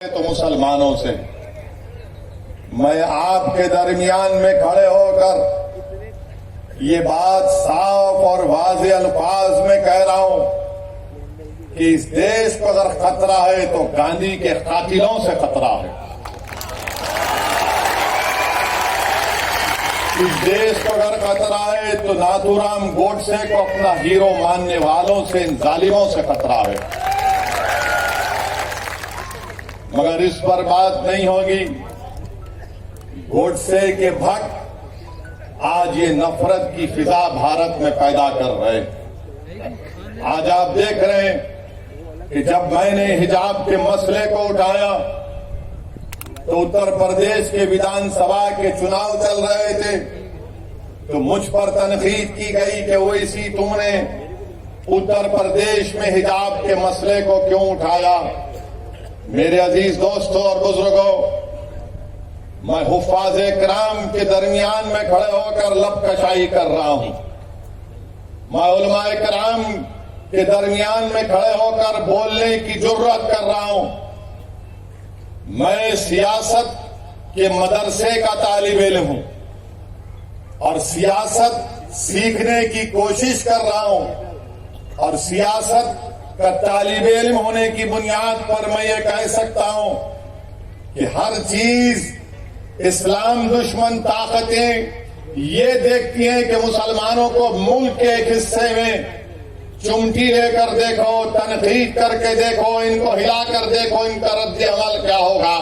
तो मुसलमानों से मैं आपके दरमियान में खड़े होकर ये बात साफ और वाज़ेह अल्फाज में कह रहा हूं कि इस देश को अगर खतरा है तो गांधी के कातिलों से खतरा है। इस देश को अगर खतरा है तो नाथूराम गोडसे को अपना हीरो मानने वालों से, इन जालिमों से खतरा है। मगर इस पर बात नहीं होगी। गोडसे के भक्त आज ये नफरत की फिजा भारत में पैदा कर रहे हैं। आज आप देख रहे हैं कि जब मैंने हिजाब के मसले को उठाया तो उत्तर प्रदेश के विधानसभा के चुनाव चल रहे थे, तो मुझ पर तनकीद की गई कि वो इसी तुमने उत्तर प्रदेश में हिजाब के मसले को क्यों उठाया। मेरे अजीज दोस्तों और बुजुर्गों, मैं हुफ़ाज़े किराम के दरमियान में खड़े होकर लबकशाई कर रहा हूं। मैं उलमाए किराम के दरमियान में खड़े होकर बोलने की जुर्रत कर रहा हूं। मैं सियासत के मदरसे का तालिब इल्म हूं और सियासत सीखने की कोशिश कर रहा हूं, और सियासत का तालिब इल्म होने की बुनियाद पर मैं ये कह सकता हूं कि हर चीज इस्लाम दुश्मन ताकतें ये देखती हैं कि मुसलमानों को मुल्क के एक हिस्से में चुमटी लेकर देखो, तनकीद करके देखो, इनको हिलाकर देखो, इनका रद्द अमल क्या होगा।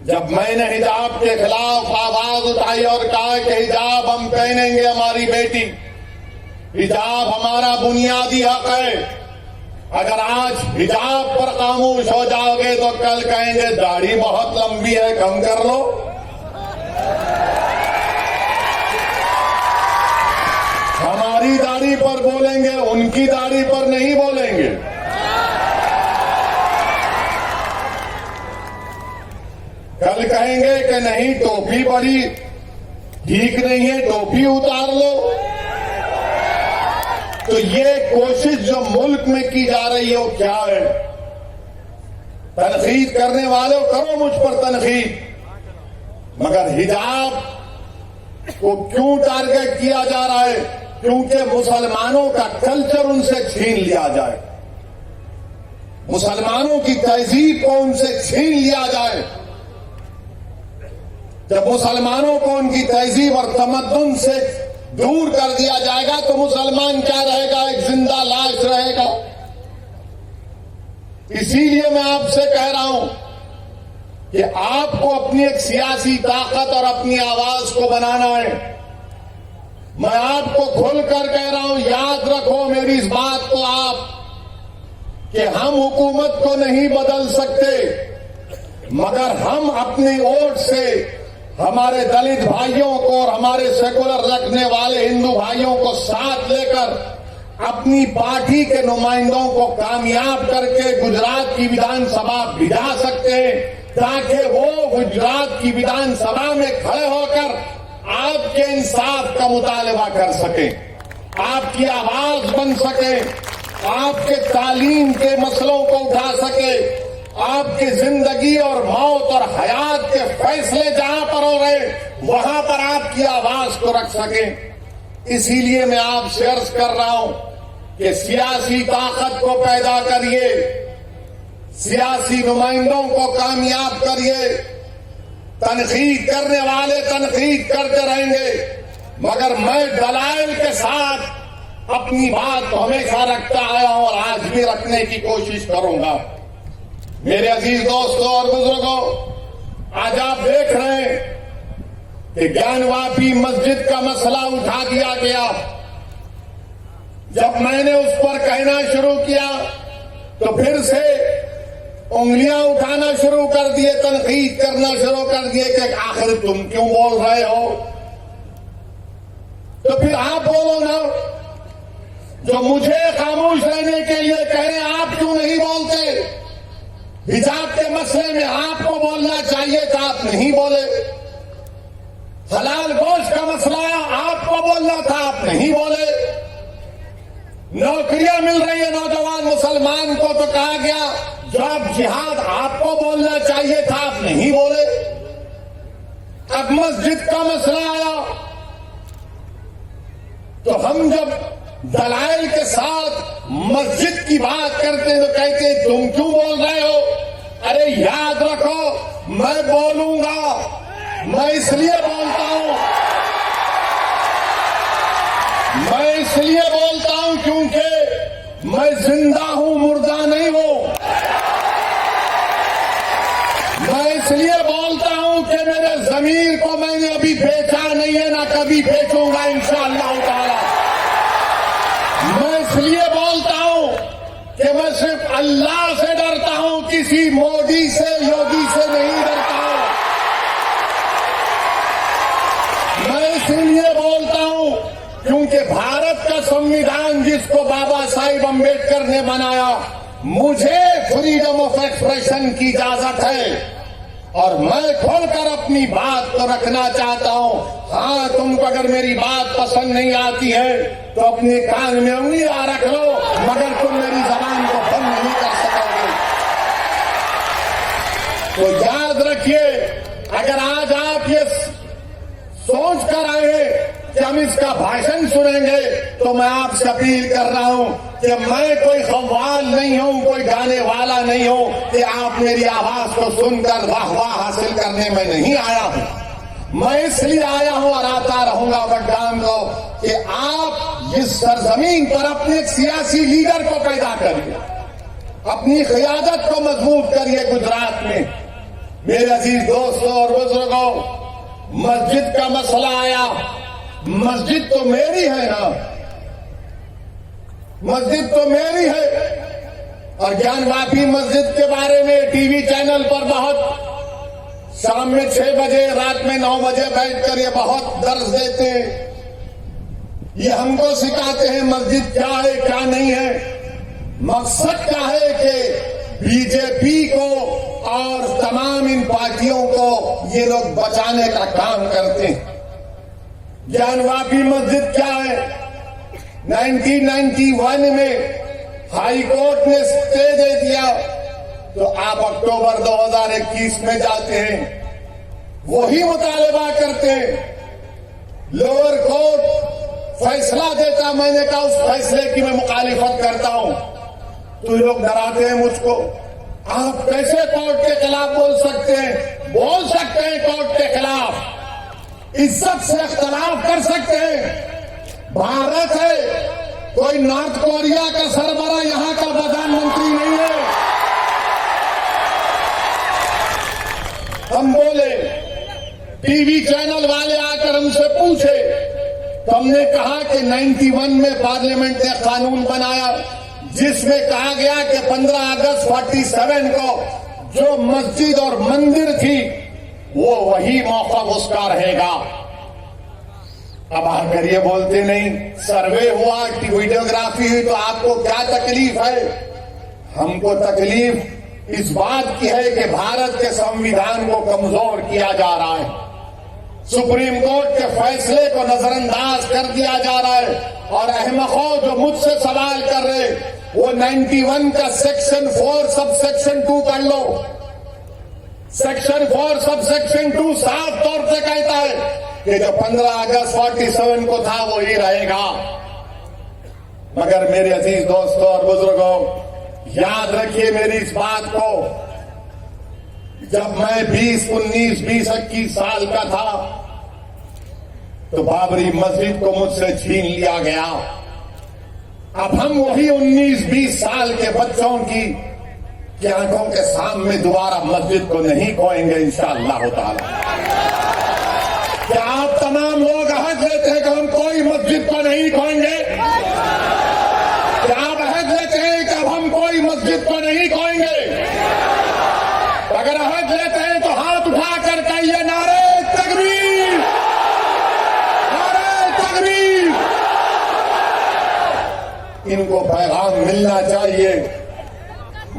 जब मैंने हिजाब के खिलाफ आवाज उठाई और कहा कि हिजाब हम पहनेंगे, हमारी बेटी, हिजाब हमारा बुनियादी हक है, अगर आज हिजाब पर खामोश हो जाओगे तो कल कहेंगे दाढ़ी बहुत लंबी है, कम कर लो। हमारी दाढ़ी पर बोलेंगे, उनकी दाढ़ी पर नहीं बोलेंगे। कल कहेंगे कि नहीं, टोपी बड़ी ठीक नहीं है, टोपी उतार लो। तो ये कोशिश जो मुल्क में की जा रही है वो क्या है? तनकीद करने वाले करो मुझ पर तनकीद, मगर हिजाब को क्यों टारगेट किया जा रहा है? क्योंकि मुसलमानों का कल्चर उनसे छीन लिया जाए, मुसलमानों की तहजीब को उनसे छीन लिया जाए। जब मुसलमानों को उनकी तहजीब और तमद्दुन से दूर कर दिया जाएगा तो मुसलमान क्या रहेगा? एक जिंदा लाश रहेगा। इसीलिए मैं आपसे कह रहा हूं कि आपको अपनी एक सियासी ताकत और अपनी आवाज को बनाना है। मैं आपको खुलकर कह रहा हूं, याद रखो मेरी इस बात को आप, कि हम हुकूमत को नहीं बदल सकते, मगर हम अपनी ओर से हमारे दलित भाइयों को और हमारे सेकुलर रखने वाले हिंदू भाइयों को साथ लेकर अपनी पार्टी के नुमाइंदों को कामयाब करके गुजरात की विधानसभा भिजा सकते हैं, ताकि वो गुजरात की विधानसभा में खड़े होकर आपके इंसाफ का मुतालबा कर सके, आपकी आवाज बन सके, आपके तालीम के मसलों को उठा सके, आपकी जिंदगी और मौत और हयात के फैसले जहां पर हो रहे वहां पर आपकी आवाज को रख सके। इसीलिए मैं आपसे अर्ज कर रहा हूं कि सियासी ताकत को पैदा करिए, सियासी नुमाइंदों को कामयाब करिए। तनकीद करने वाले तनकीद करते रहेंगे, मगर मैं दलाइल के साथ अपनी बात हमेशा रखता आया हूं और आज भी रखने की कोशिश करूंगा। मेरे अजीज दोस्तों और बुजुर्गों, आज आप देख रहे हैं कि ज्ञानवापी मस्जिद का मसला उठा दिया गया। जब मैंने उस पर कहना शुरू किया तो फिर से उंगलियां उठाना शुरू कर दिए, तनकीद करना शुरू कर दिए कि आखिर तुम क्यों बोल रहे हो? तो फिर आप बोलो ना, जो मुझे खामोश रहने के लिए कह रहे हैं, आप क्यों नहीं बोलते? हिजाब के मसले में आपको बोलना चाहिए था, आप नहीं बोले। हलाल गोश्त का मसला आपको बोलना था, आप नहीं बोले। नौकरियां मिल रही है नौजवान मुसलमान को तो कहा गया जो अब जिहाद आपको बोलना चाहिए था आप नहीं बोले। अब मस्जिद का मसला आया तो हम जब दलाइल के साथ मस्जिद की बात करते तो कहते तुम क्यों बोल रहे हो। अरे याद रखो मैं बोलूंगा, मैं इसलिए बोलता हूं, मैं इसलिए बोलता हूं क्योंकि मैं जिंदा हूं, मुर्दा नहीं हूं। मैं इसलिए बोलता हूं कि मेरे जमीर को मैंने अभी बेचा नहीं है, ना कभी बेचूंगा इंशाअल्लाह ताला। मैं इसलिए बोलता हूं कि मैं सिर्फ अल्लाह से डरता हूं, किसी मोदी से योगी से नहीं डरता हूं। मैं इसलिए बोलता हूं क्योंकि भारत का संविधान जिसको बाबा साहिब अम्बेडकर ने बनाया, मुझे फ्रीडम ऑफ एक्सप्रेशन की इजाजत है और मैं खोलकर अपनी बात को रखना चाहता हूं। हाँ, तुमको अगर मेरी बात पसंद नहीं आती है तो अपने कान में उंगलियां रख लो, मगर तुम मेरी जबान को बंद नहीं कर सकोगे। तो याद रखिए, अगर आज आप ये सोच कर आए कि हम इसका भाषण सुनेंगे तो मैं आपसे अपील कर रहा हूं कि मैं कोई कव्वाल नहीं हूं, कोई गाने वाला नहीं हूं कि आप मेरी आवाज को सुनकर वाह वाह हासिल करने में नहीं आया हूं। मैं इसलिए आया हूं और आता रहूंगा बगदान को कि आप इस सरजमीन पर अपने एक सियासी लीडर को पैदा करिए, अपनी क़यादत को मजबूत करिए गुजरात में। मेरे अजीज दोस्तों और बुजुर्गों, मस्जिद का मसला आया, मस्जिद तो मेरी है ना, मस्जिद तो मेरी है। और ज्ञानवापी मस्जिद के बारे में टीवी चैनल पर बहुत शाम में 6 बजे, रात में 9 बजे बैठकर ये बहुत दर्ज देते हैं। ये हमको सिखाते हैं मस्जिद क्या है क्या नहीं है। मकसद क्या है कि बीजेपी को और तमाम इन पार्टियों को ये लोग बचाने का काम करते हैं। ज्ञानवापी मस्जिद क्या है? 1991 में हाई कोर्ट ने स्टे दे दिया, तो आप अक्टूबर 2021 में जाते हैं, वही मुतालबा करते हैं। लोअर कोर्ट फैसला देता, मैंने कहा उस फैसले की मैं मुखालिफत करता हूं, तो ये लोग डराते हैं मुझको। आप कैसे कोर्ट के खिलाफ बोल सकते हैं? बोल सकते हैं कोर्ट के खिलाफ, इज्जत से इख्तलाफ कर सकते हैं। भारत है, कोई नॉर्थ कोरिया का सरबरा यहां का प्रधानमंत्री नहीं है। हम बोले, टीवी चैनल वाले आकर हमसे पूछे तो हमने कहा कि 91 में पार्लियामेंट ने कानून बनाया जिसमें कहा गया कि 15 अगस्त 47 को जो मस्जिद और मंदिर थी वो वही मौका उसका रहेगा। अब आकर ये बोलते नहीं, सर्वे हुआ कि वीडियोग्राफी हुई तो आपको क्या तकलीफ है? हमको तकलीफ इस बात की है कि भारत के संविधान को कमजोर किया जा रहा है, सुप्रीम कोर्ट के फैसले को नजरअंदाज कर दिया जा रहा है। और अहमको जो मुझसे सवाल कर रहे, वो 91 का सेक्शन 4 सब सेक्शन 2 कर लो। सेक्शन 4 सब सेक्शन 2 साफ तौर से कहता है कि जो 15 अगस्त 47 को था वो ही रहेगा। मगर मेरे अजीज दोस्तों और बुजुर्गों, याद रखिए मेरी इस बात को, जब मैं 20, 19, 20, 21 साल का था तो बाबरी मस्जिद को मुझसे छीन लिया गया। अब हम वही 19, 20 साल के बच्चों की आंखों के सामने दोबारा मस्जिद को नहीं खोएंगे इंशाअल्लाह ताला। क्या आप तमाम लोग अहद लेते हैं कि हम कोई मस्जिद को नहीं खोएंगे? क्या आप अहद लेते हैं कि अब हम कोई मस्जिद को नहीं खोएंगे? अगर अहद लेते हैं तो हाथ उठाकर कहिए नारे तकबीर, नारे तकबीर। इनको पैगाम मिलना चाहिए,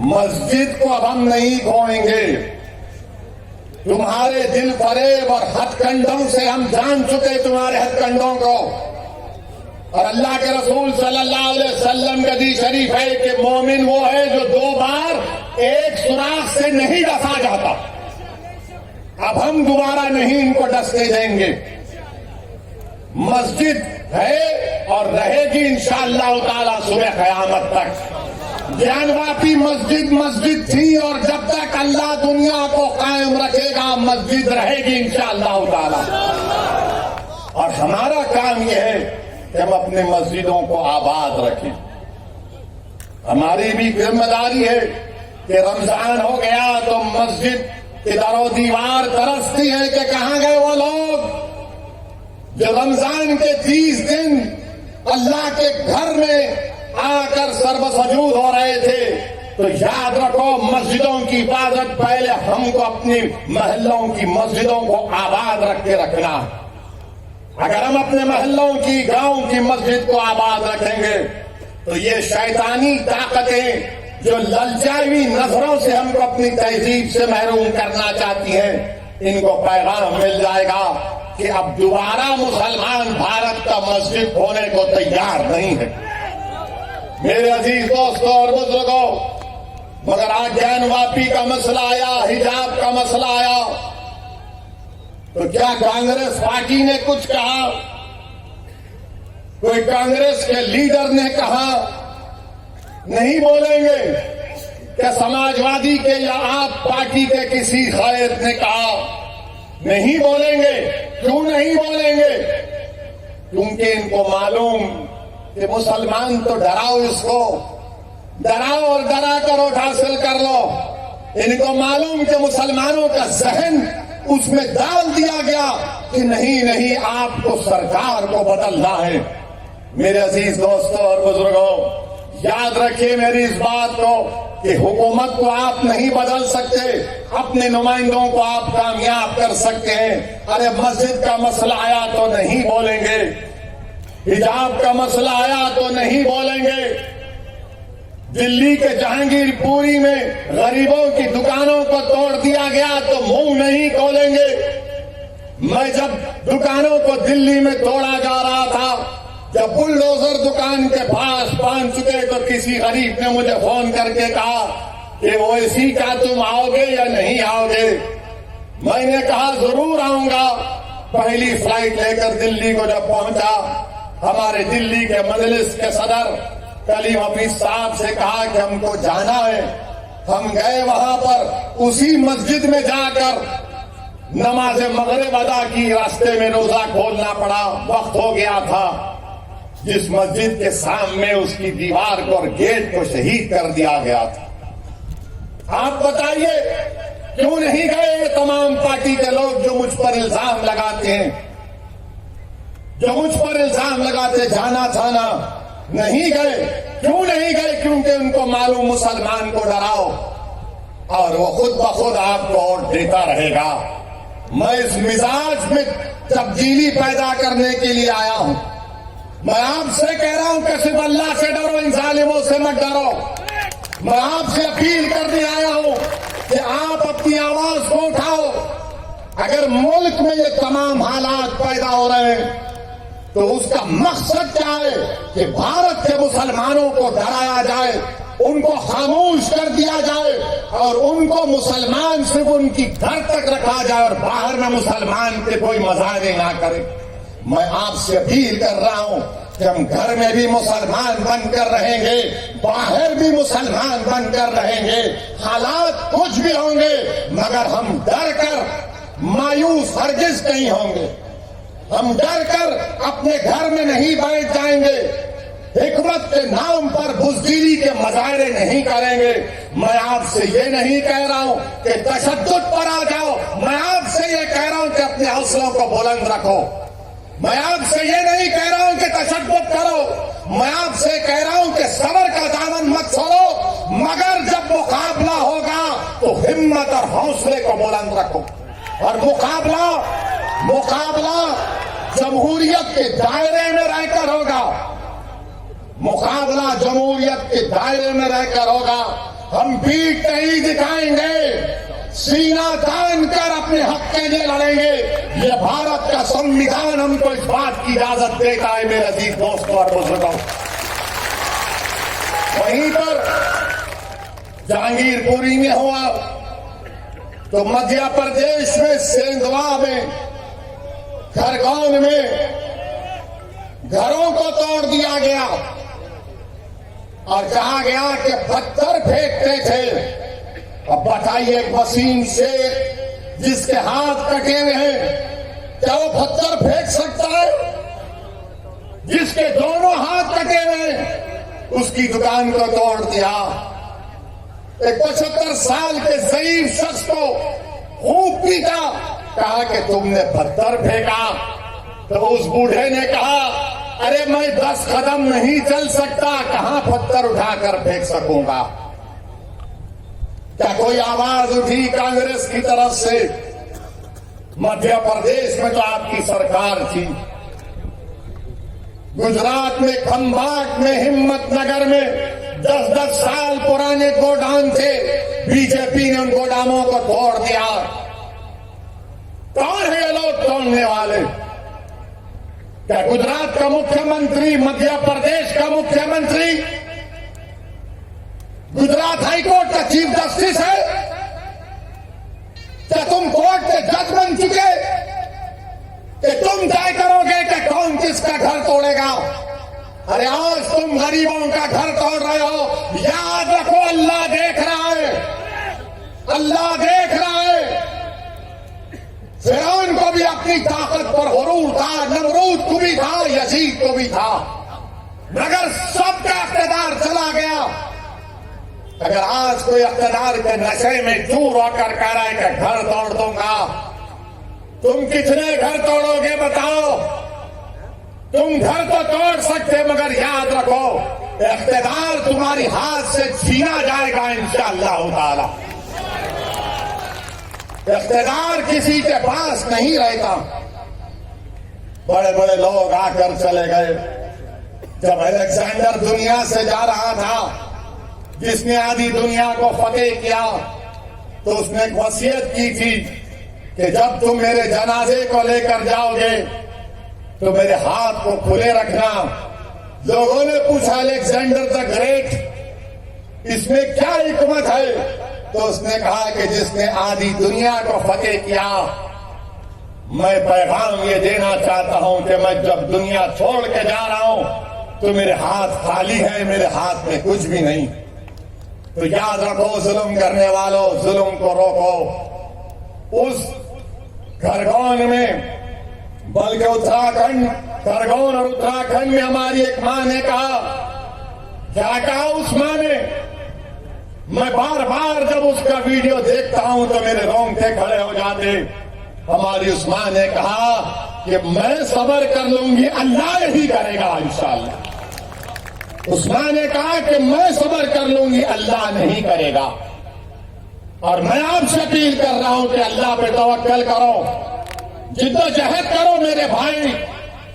मस्जिद को अब हम नहीं खोएंगे। तुम्हारे दिल फरेब और हथकंडों से हम जान चुके, तुम्हारे हथकंडों को। और अल्लाह के रसूल सल्लल्लाहु अलैहि वसल्लम का हदीस शरीफ है कि मोमिन वो है जो 2 बार एक सुराख से नहीं डसा जाता। अब हम दोबारा नहीं इनको डसने देंगे। मस्जिद है और रहेगी इंशाअल्लाह ताला सुबह क़यामत तक। ज्ञानवापी मस्जिद थी और जब तक अल्लाह दुनिया को कायम रखेगा मस्जिद रहेगी इंशाअल्लाह ताला। और हमारा काम यह है कि हम अपने मस्जिदों को आबाद रखें। हमारी भी जिम्मेदारी है कि रमजान हो गया तो मस्जिद की दरो दीवार तरसती है कि कहां गए वो लोग जो रमजान के 30 दिन अल्लाह के घर में आकर सर्वसजूद हो रहे थे। तो याद रखो मस्जिदों की हिफाजत पहले हमको अपनी महल्लों की मस्जिदों को आबाद रख के रखना। अगर हम अपने महल्लों की गांव की मस्जिद को आबाद रखेंगे तो ये शैतानी ताकतें जो ललचाई हुई नजरों से हमको अपनी तहजीब से महरूम करना चाहती हैं, इनको पैगाम मिल जाएगा कि अब दोबारा मुसलमान भारत का मस्जिद होने को तैयार नहीं है। मेरे अजीज दोस्तों और बुजुर्गों, मगर आज ज्ञानवापी का मसला आया, हिजाब का मसला आया, तो क्या कांग्रेस पार्टी ने कुछ कहा? कोई कांग्रेस के लीडर ने कहा? नहीं बोलेंगे। क्या समाजवादी के या आप पार्टी के किसी कायद ने कहा? नहीं बोलेंगे। क्यों नहीं बोलेंगे? क्योंकि इनको मालूम कि मुसलमान तो डराओ, इसको डराओ और डरा कर वोट हासिल कर लो। इनको मालूम कि मुसलमानों का जहन उसमें डाल दिया गया कि नहीं आपको सरकार को बदलना है। मेरे अजीज दोस्तों और बुजुर्गों, याद रखिए मेरी इस बात को कि हुकूमत को आप नहीं बदल सकते, अपने नुमाइंदों को आप कामयाब कर सकते हैं। अरे मस्जिद का मसला आया तो नहीं बोलेंगे, हिजाब का मसला आया तो नहीं बोलेंगे, दिल्ली के जहांगीरपुरी में गरीबों की दुकानों को तोड़ दिया गया तो मुंह नहीं खोलेंगे। मैं जब दुकानों को दिल्ली में तोड़ा जा रहा था, जब बुलडोजर दुकान के पास पहुंच चुके तो किसी गरीब ने मुझे फोन करके कहा कि ओवैसी क्या तुम आओगे या नहीं आओगे? मैंने कहा जरूर आऊंगा। पहली फ्लाइट लेकर दिल्ली को जब पहुंचा, हमारे दिल्ली के मजलिस के सदर कलीम हफीज साहब से कहा कि हमको जाना है। हम गए वहां पर, उसी मस्जिद में जाकर नमाज मगरिब अदा की, रास्ते में रोजा खोलना पड़ा, वक्त हो गया था। जिस मस्जिद के सामने उसकी दीवार को और गेट को शहीद कर दिया गया था। आप बताइए क्यों नहीं गए ये तमाम पार्टी के लोग जो मुझ पर इल्जाम लगाते हैं, जो मुझ पर इल्जाम लगाते जाना थाना? नहीं गए। क्यों नहीं गए? क्योंकि उनको मालूम मुसलमान को डराओ और वो खुद ब खुद आपको वोट देता रहेगा। मैं इस मिजाज में तब्दीली पैदा करने के लिए आया हूं। मैं आपसे कह रहा हूं कि सिर्फ अल्लाह से डरो, इन जालिमों से मत डरो। मैं आपसे अपील करने आया हूं कि आप अपनी आवाज को उठाओ। अगर मुल्क में ये तमाम हालात पैदा हो रहे हैं तो उसका मकसद क्या है कि भारत के मुसलमानों को डराया जाए, उनको खामोश कर दिया जाए और उनको मुसलमान सिर्फ उनकी घर तक रखा जाए और बाहर में मुसलमान के कोई मजारे ना करे। मैं आपसे अपील कर रहा हूं कि हम घर में भी मुसलमान बनकर रहेंगे, बाहर भी मुसलमान बनकर रहेंगे। हालात कुछ भी होंगे मगर हम डर कर मायूस हरगिज नहीं होंगे। हम डर कर अपने घर में नहीं बैठ जाएंगे, हिकमत के नाम पर बुज़दिली के मजारे नहीं करेंगे। मैं आपसे ये नहीं कह रहा हूं कि तशद्दुद पर आ जाओ, मैं आपसे ये कह रहा हूं कि अपने हौसलों को बुलंद रखो। मैं आपसे ये नहीं कह रहा हूं कि तशद्दुद करो, मैं आपसे कह रहा हूं कि सब्र का दामन मत छोड़ो, मगर जब मुकाबला होगा तो हिम्मत और हौसले को बुलंद रखो। और मुकाबला जमहूरियत के दायरे में रहकर होगा, मुकाबला जमहूरियत के दायरे में रहकर होगा। हम पीठ नहीं दिखाएंगे, सीना तान कर अपने हक के लिए लड़ेंगे। ये भारत का संविधान हमको इस बात की इजाजत देता है मेरे अजीज दोस्तों और बुजुर्गों। वहीं पर जहांगीरपुरी में हुआ तो मध्य प्रदेश में सेंधवा में खरगोन में घरों को तोड़ दिया गया और कहा गया कि पत्थर फेंकते थे। अब बताइए, एक मशीन से जिसके हाथ कटे हुए हैं क्या वो पत्थर फेंक सकता है? जिसके दोनों हाथ कटे हुए हैं उसकी दुकान को तोड़ दिया। एक 75 साल के ज़ईफ शख्स को खूब पीटा, कहा कि तुमने पत्थर फेंका। तो उस बूढ़े ने कहा, अरे मैं 10 कदम नहीं चल सकता, कहां पत्थर उठाकर फेंक सकूंगा। क्या कोई आवाज उठी कांग्रेस की तरफ से? मध्य प्रदेश में तो आपकी सरकार थी, गुजरात में खंभात में हिम्मतनगर में 10-10 साल पुराने गोदाम थे, बीजेपी ने उन गोदामों को तोड़ दिया। कौन है ये लोग तोड़ने वाले? क्या गुजरात का मुख्यमंत्री, मध्य प्रदेश का मुख्यमंत्री, गुजरात हाईकोर्ट का चीफ जस्टिस है? क्या तुम कोर्ट के जज बन चुके कि तुम तय करोगे कि कौन किसका घर तोड़ेगा? अरे आज तुम गरीबों का घर तोड़ रहे हो, याद रखो अल्लाह देख रहा है, अल्लाह देख रहा है। फिरौन को भी अपनी ताकत पर गुरूर था, नमरूद को भी था, यजीद को भी था, मगर सबका इख्तियार चला गया। अगर आज कोई इख्तियार के नशे में चूर होकर कह रहा है कि घर तोड़ दूंगा, तुम कितने घर तोड़ोगे बताओ? तुम घर तो तोड़ सकते, मगर याद रखो इख्तियार तुम्हारी हाथ से छीना जाएगा इंशाअल्लाह ताला। इख्तियार किसी के पास नहीं रहता। बड़े बड़े लोग आकर चले गए। जब अलेक्जेंडर दुनिया से जा रहा था, जिसने आधी दुनिया को फतेह किया, तो उसने एक वसीयत की थी कि जब तुम मेरे जनाजे को लेकर जाओगे तो मेरे हाथ को खुले रखना। लोगों ने पूछा, अलेक्जेंडर द ग्रेट, इसमें क्या हिकमत है? तो उसने कहा कि जिसने आधी दुनिया को फतेह किया, मैं पैगाम ये देना चाहता हूं कि मैं जब दुनिया छोड़ के जा रहा हूं तो मेरे हाथ खाली हैं, मेरे हाथ में कुछ भी नहीं। तो याद रखो, जुल्म करने वालों, जुल्म को रोको। उस खरगोन में, बल्कि उत्तराखंड, खरगोन और उत्तराखंड में हमारी एक मां ने कहा, क्या कहा उस मां ने? मैं बार बार जब उसका वीडियो देखता हूं तो मेरे रोंगटे खड़े हो जाते। हमारी उस मां ने कहा कि मैं सब्र कर लूंगी, अल्लाह ही करेगा इंशाअल्लाह। उस मां ने कहा कि मैं सब्र कर लूंगी, अल्लाह नहीं करेगा। और मैं आपसे अपील कर रहा हूं कि अल्लाह पे तवक्कल करो, जिद्दोजहद करो मेरे भाई,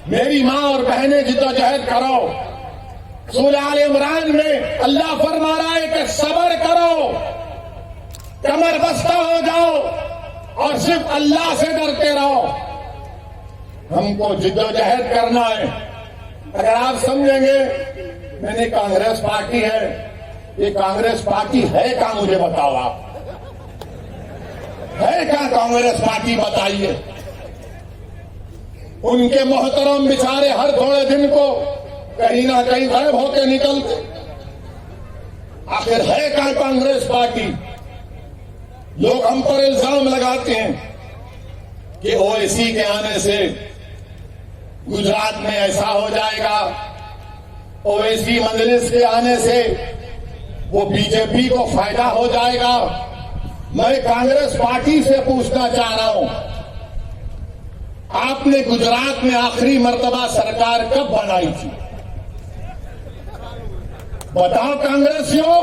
मेरी मां और बहनें, जिद्दोजहद करो। सूरह आल इमरान में अल्लाह फरमा रहा है कि सब्र करो, कमर बस्ता हो जाओ और सिर्फ अल्लाह से डरते रहो। हमको जिद्दोजहद करना है। अगर आप समझेंगे मैंने कांग्रेस पार्टी है, ये कांग्रेस पार्टी है क्या? मुझे बताओ, आप है क्या कांग्रेस पार्टी? बताइए। उनके मोहतरम बेचारे हर थोड़े दिन को कहीं ना कहीं गायब होकर निकलते। आखिर है क्या कांग्रेस पार्टी? लोग हम पर इल्जाम लगाते हैं कि ओवैसी के आने से गुजरात में ऐसा हो जाएगा, ओवैसी मजलिस के आने से वो बीजेपी को फायदा हो जाएगा। मैं कांग्रेस पार्टी से पूछना चाह रहा हूं, आपने गुजरात में आखिरी मर्तबा सरकार कब बनाई थी? बताओ कांग्रेसियों,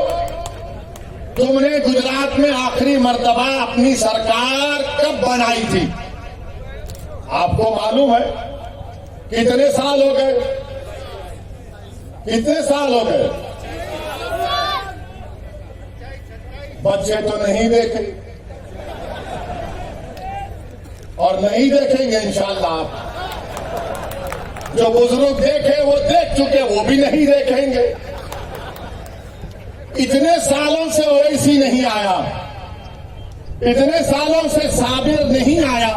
तुमने गुजरात में आखिरी मर्तबा अपनी सरकार कब बनाई थी? आपको मालूम है? कितने साल हो गए? कितने साल हो गए? बच्चे तो नहीं देखे, और नहीं देखेंगे इंशाअल्लाह। आप जो बुजुर्ग देखे वो देख चुके, वो भी नहीं देखेंगे। इतने सालों से ओवैसी नहीं आया, इतने सालों से साबिर नहीं आया,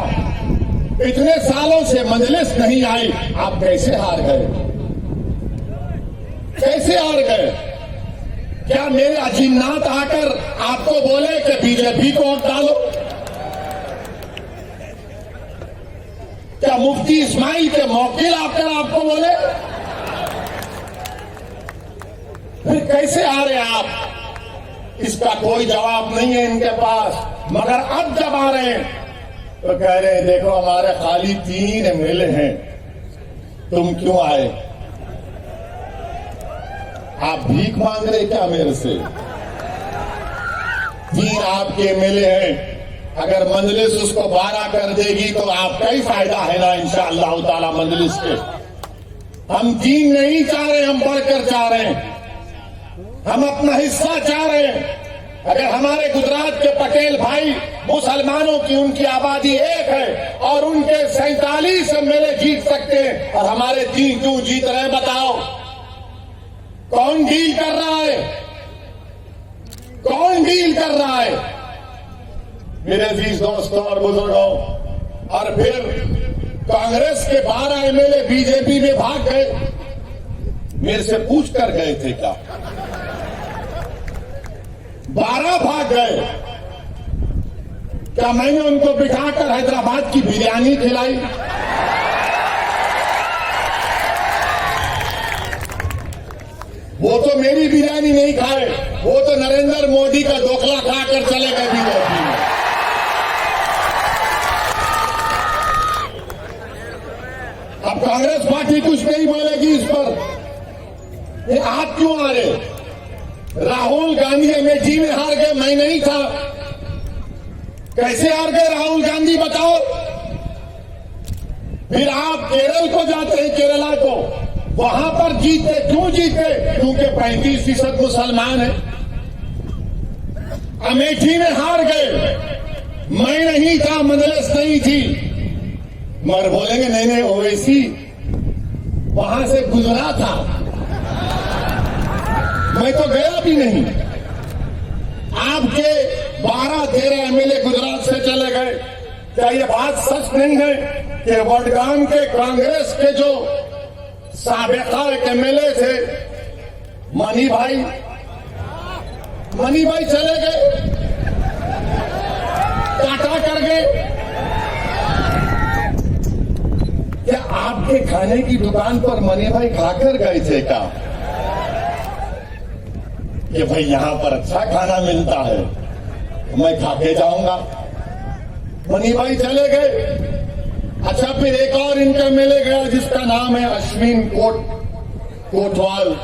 इतने सालों से मजलिस नहीं आई। आप कैसे हार गए? कैसे हार गए? क्या मेरे अजीमनाथ आकर आपको बोले कि बीजेपी को वोट डालो? क्या मुफ्ती इस्माइल के मौकिल आकर आपको बोले? फिर कैसे आ रहे आप? इसका कोई जवाब नहीं है इनके पास। मगर अब जब आ रहे हैं तो कह रहे हैं देखो हमारे खाली 3 एमएलए हैं, तुम क्यों आए? आप भीख मांग रहे क्या मेरे से? 3 आपके एमएलए हैं, अगर मजलिस उसको 12 कर देगी तो आपका ही फायदा है ना इंशाअल्लाह ताला मजलिस के। हम 3 नहीं चाह रहे, हम बढ़कर चाह रहे हैं, हम अपना हिस्सा चाह रहे हैं। अगर हमारे गुजरात के पटेल भाई मुसलमानों की उनकी आबादी 1 है और उनके 47 एमएलए जीत सकते हैं और हमारे 3 क्यों जीत रहे हैं? बताओ कौन डील कर रहा है? कौन डील कर रहा है? मेरे अजीज दोस्तों और बुजुर्गों, और फिर कांग्रेस के 12 एमएलए बीजेपी में भाग गए। मेरे से पूछ कर गए थे क्या? 12 भाग गए। क्या मैंने उनको बिठाकर हैदराबाद की बिरयानी खिलाई? वो तो मेरी बिरयानी नहीं खाए, वो तो नरेंद्र मोदी का दोखला खाकर चले गए बीजेपी में। अब कांग्रेस पार्टी कुछ नहीं बोलेगी इस पर। ये आप क्यों आ रहे? राहुल गांधी अमेठी में हार गए, मैं नहीं था। कैसे हार गए राहुल गांधी बताओ? फिर आप केरल को जाते हैं, केरला को, वहां पर जीते। क्यों जीते? क्योंकि 35% मुसलमान है। अमेठी में हार गए, मैं नहीं था, मजलिस नहीं थी। मगर बोलेंगे नहीं नहीं ओवैसी वहां से गुजरा था, मैं तो गया भी नहीं। आपके 12-13 एमएलए गुजरात से चले गए। क्या ये बात सच नहीं है कि वडगाम के कांग्रेस के जो साबिका एमएलए थे मनी भाई चले गए, टाटा कर गए? क्या आपके खाने की दुकान पर मनी भाई खाकर गए थे क्या? कि भाई यहां पर अच्छा खाना मिलता है, मैं खा के जाऊंगा। मनी भाई चले गए। अच्छा, फिर एक और इनका मिले गया जिसका नाम है अश्विन कोटवाल।